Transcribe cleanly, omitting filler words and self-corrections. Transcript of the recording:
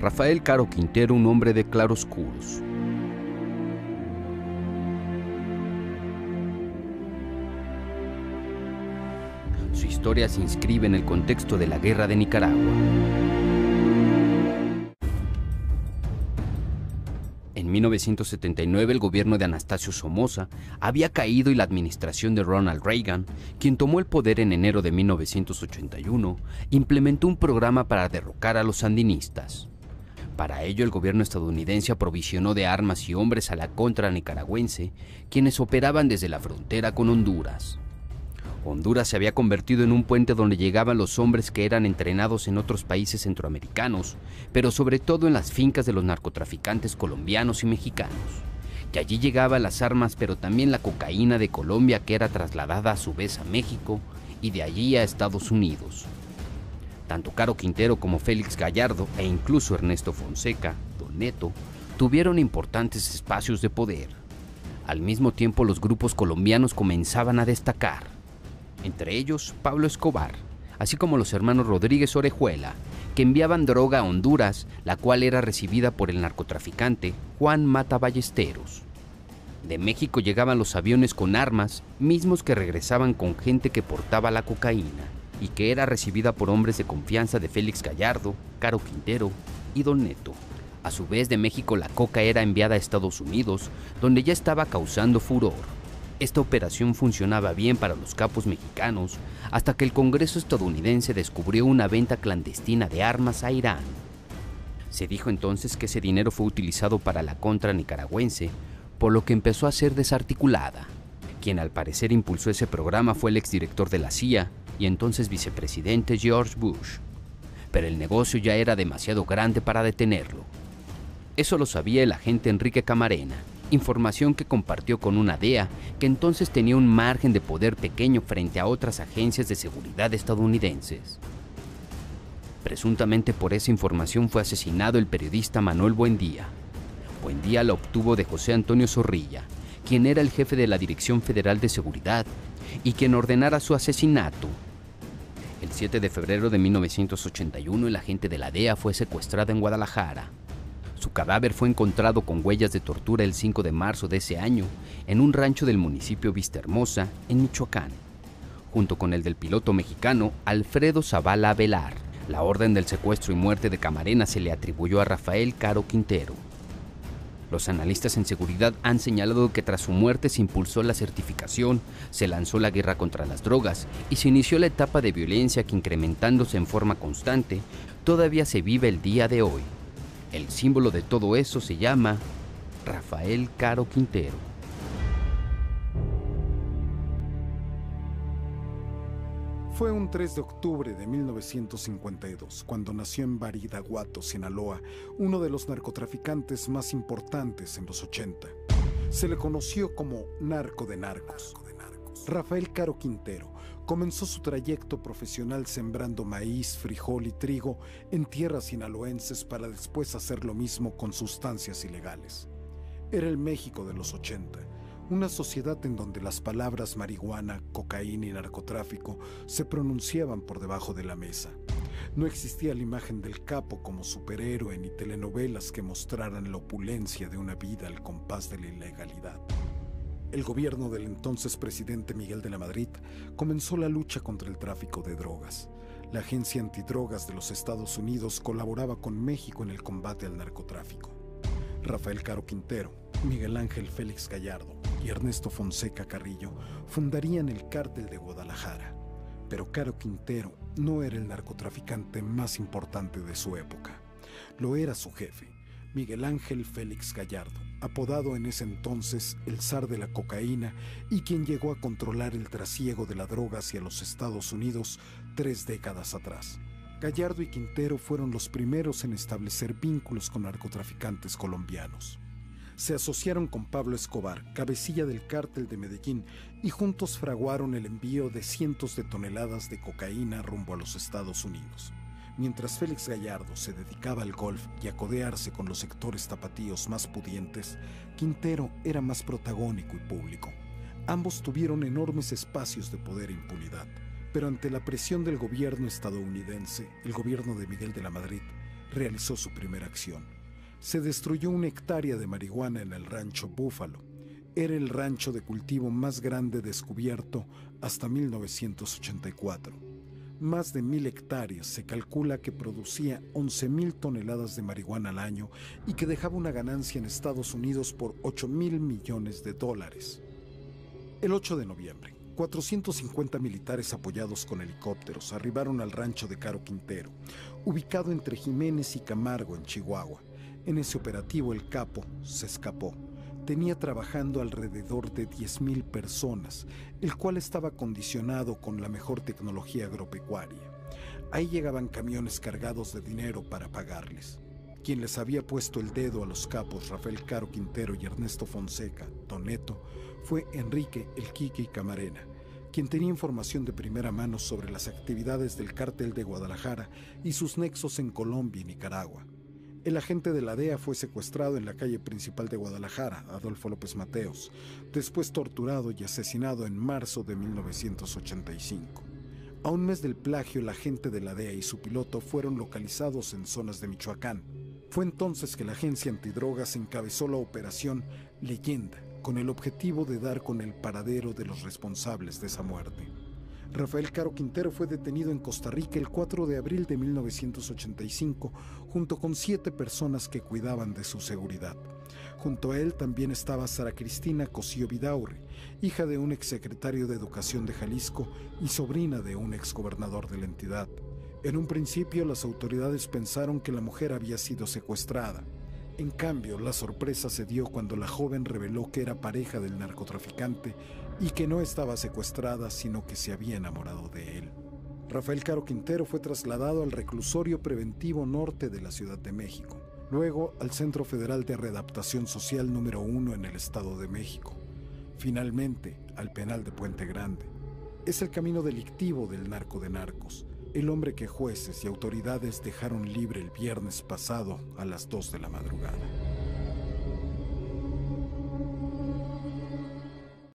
Rafael Caro Quintero, un hombre de claroscuros. Su historia se inscribe en el contexto de la Guerra de Nicaragua. En 1979 el gobierno de Anastasio Somoza había caído y la administración de Ronald Reagan, quien tomó el poder en enero de 1981, implementó un programa para derrocar a los sandinistas. Para ello el gobierno estadounidense aprovisionó de armas y hombres a la contra nicaragüense, quienes operaban desde la frontera con Honduras. Honduras se había convertido en un puente donde llegaban los hombres que eran entrenados en otros países centroamericanos, pero sobre todo en las fincas de los narcotraficantes colombianos y mexicanos. Y allí llegaban las armas, pero también la cocaína de Colombia, que era trasladada a su vez a México y de allí a Estados Unidos. Tanto Caro Quintero como Félix Gallardo e incluso Ernesto Fonseca, Don Neto, tuvieron importantes espacios de poder. Al mismo tiempo los grupos colombianos comenzaban a destacar. Entre ellos Pablo Escobar, así como los hermanos Rodríguez Orejuela, que enviaban droga a Honduras, la cual era recibida por el narcotraficante Juan Mata Ballesteros. De México llegaban los aviones con armas, mismos que regresaban con gente que portaba la cocaína, y que era recibida por hombres de confianza de Félix Gallardo, Caro Quintero y Don Neto. A su vez, de México la coca era enviada a Estados Unidos, donde ya estaba causando furor. Esta operación funcionaba bien para los capos mexicanos, hasta que el Congreso estadounidense descubrió una venta clandestina de armas a Irán. Se dijo entonces que ese dinero fue utilizado para la contra nicaragüense, por lo que empezó a ser desarticulada. Quien al parecer impulsó ese programa fue el exdirector de la CIA y entonces vicepresidente George Bush. Pero el negocio ya era demasiado grande para detenerlo. Eso lo sabía el agente Enrique Camarena, información que compartió con una DEA que entonces tenía un margen de poder pequeño frente a otras agencias de seguridad estadounidenses. Presuntamente por esa información fue asesinado el periodista Manuel Buendía. Buendía la obtuvo de José Antonio Zorrilla, quien era el jefe de la Dirección Federal de Seguridad y quien ordenara su asesinato. El 7 de febrero de 1981 el agente de la DEA fue secuestrado en Guadalajara. Su cadáver fue encontrado con huellas de tortura el 5 de marzo de ese año en un rancho del municipio Vistahermosa, en Michoacán, junto con el del piloto mexicano Alfredo Zavala Velar. La orden del secuestro y muerte de Camarena se le atribuyó a Rafael Caro Quintero. Los analistas en seguridad han señalado que tras su muerte se impulsó la certificación, se lanzó la guerra contra las drogas y se inició la etapa de violencia que, incrementándose en forma constante, todavía se vive el día de hoy. El símbolo de todo eso se llama Rafael Caro Quintero. Fue un 3 de octubre de 1952 cuando nació en Badiraguato, Sinaloa, uno de los narcotraficantes más importantes en los 80. Se le conoció como narco de narcos. Rafael Caro Quintero comenzó su trayecto profesional sembrando maíz, frijol y trigo en tierras sinaloenses para después hacer lo mismo con sustancias ilegales. Era el México de los 80, una sociedad en donde las palabras marihuana, cocaína y narcotráfico se pronunciaban por debajo de la mesa. No existía la imagen del capo como superhéroe ni telenovelas que mostraran la opulencia de una vida al compás de la ilegalidad. El gobierno del entonces presidente Miguel de la Madrid comenzó la lucha contra el tráfico de drogas. La Agencia Antidrogas de los Estados Unidos colaboraba con México en el combate al narcotráfico. Rafael Caro Quintero, Miguel Ángel Félix Gallardo y Ernesto Fonseca Carrillo fundarían el Cártel de Guadalajara. Pero Caro Quintero no era el narcotraficante más importante de su época. Lo era su jefe, Miguel Ángel Félix Gallardo, apodado en ese entonces el zar de la cocaína y quien llegó a controlar el trasiego de la droga hacia los Estados Unidos 3 décadas atrás. Gallardo y Quintero fueron los primeros en establecer vínculos con narcotraficantes colombianos. Se asociaron con Pablo Escobar, cabecilla del cártel de Medellín, y juntos fraguaron el envío de cientos de toneladas de cocaína rumbo a los Estados Unidos. Mientras Félix Gallardo se dedicaba al golf y a codearse con los sectores tapatíos más pudientes, Quintero era más protagónico y público. Ambos tuvieron enormes espacios de poder e impunidad, pero ante la presión del gobierno estadounidense, el gobierno de Miguel de la Madrid, realizó su primera acción. Se destruyó 1 hectárea de marihuana en el rancho Búfalo. Era el rancho de cultivo más grande descubierto hasta 1984. Más de 1,000 hectáreas, se calcula que producía 11,000 toneladas de marihuana al año y que dejaba una ganancia en Estados Unidos por $8,000 millones. El 8 de noviembre, 450 militares apoyados con helicópteros arribaron al rancho de Caro Quintero, ubicado entre Jiménez y Camargo, en Chihuahua. En ese operativo el capo se escapó. Tenía trabajando alrededor de 10,000 personas, el cual estaba acondicionado con la mejor tecnología agropecuaria. Ahí llegaban camiones cargados de dinero para pagarles. Quien les había puesto el dedo a los capos Rafael Caro Quintero y Ernesto Fonseca, Don Neto, fue Enrique El Quique Camarena, quien tenía información de primera mano sobre las actividades del Cártel de Guadalajara y sus nexos en Colombia y Nicaragua. El agente de la DEA fue secuestrado en la calle principal de Guadalajara, Adolfo López Mateos, después torturado y asesinado en marzo de 1985. A un mes del plagio, el agente de la DEA y su piloto fueron localizados en zonas de Michoacán. Fue entonces que la agencia antidrogas encabezó la operación Leyenda, con el objetivo de dar con el paradero de los responsables de esa muerte. Rafael Caro Quintero fue detenido en Costa Rica el 4 de abril de 1985, junto con 7 personas que cuidaban de su seguridad. Junto a él también estaba Sara Cristina Cosío Vidaurri, hija de un exsecretario de Educación de Jalisco y sobrina de un exgobernador de la entidad. En un principio, las autoridades pensaron que la mujer había sido secuestrada. En cambio, la sorpresa se dio cuando la joven reveló que era pareja del narcotraficante y que no estaba secuestrada, sino que se había enamorado de él. Rafael Caro Quintero fue trasladado al reclusorio preventivo norte de la Ciudad de México, luego al Centro Federal de Readaptación Social número 1 en el Estado de México, finalmente al penal de Puente Grande. Es el camino delictivo del narco de narcos, el hombre que jueces y autoridades dejaron libre el viernes pasado a las 2 de la madrugada.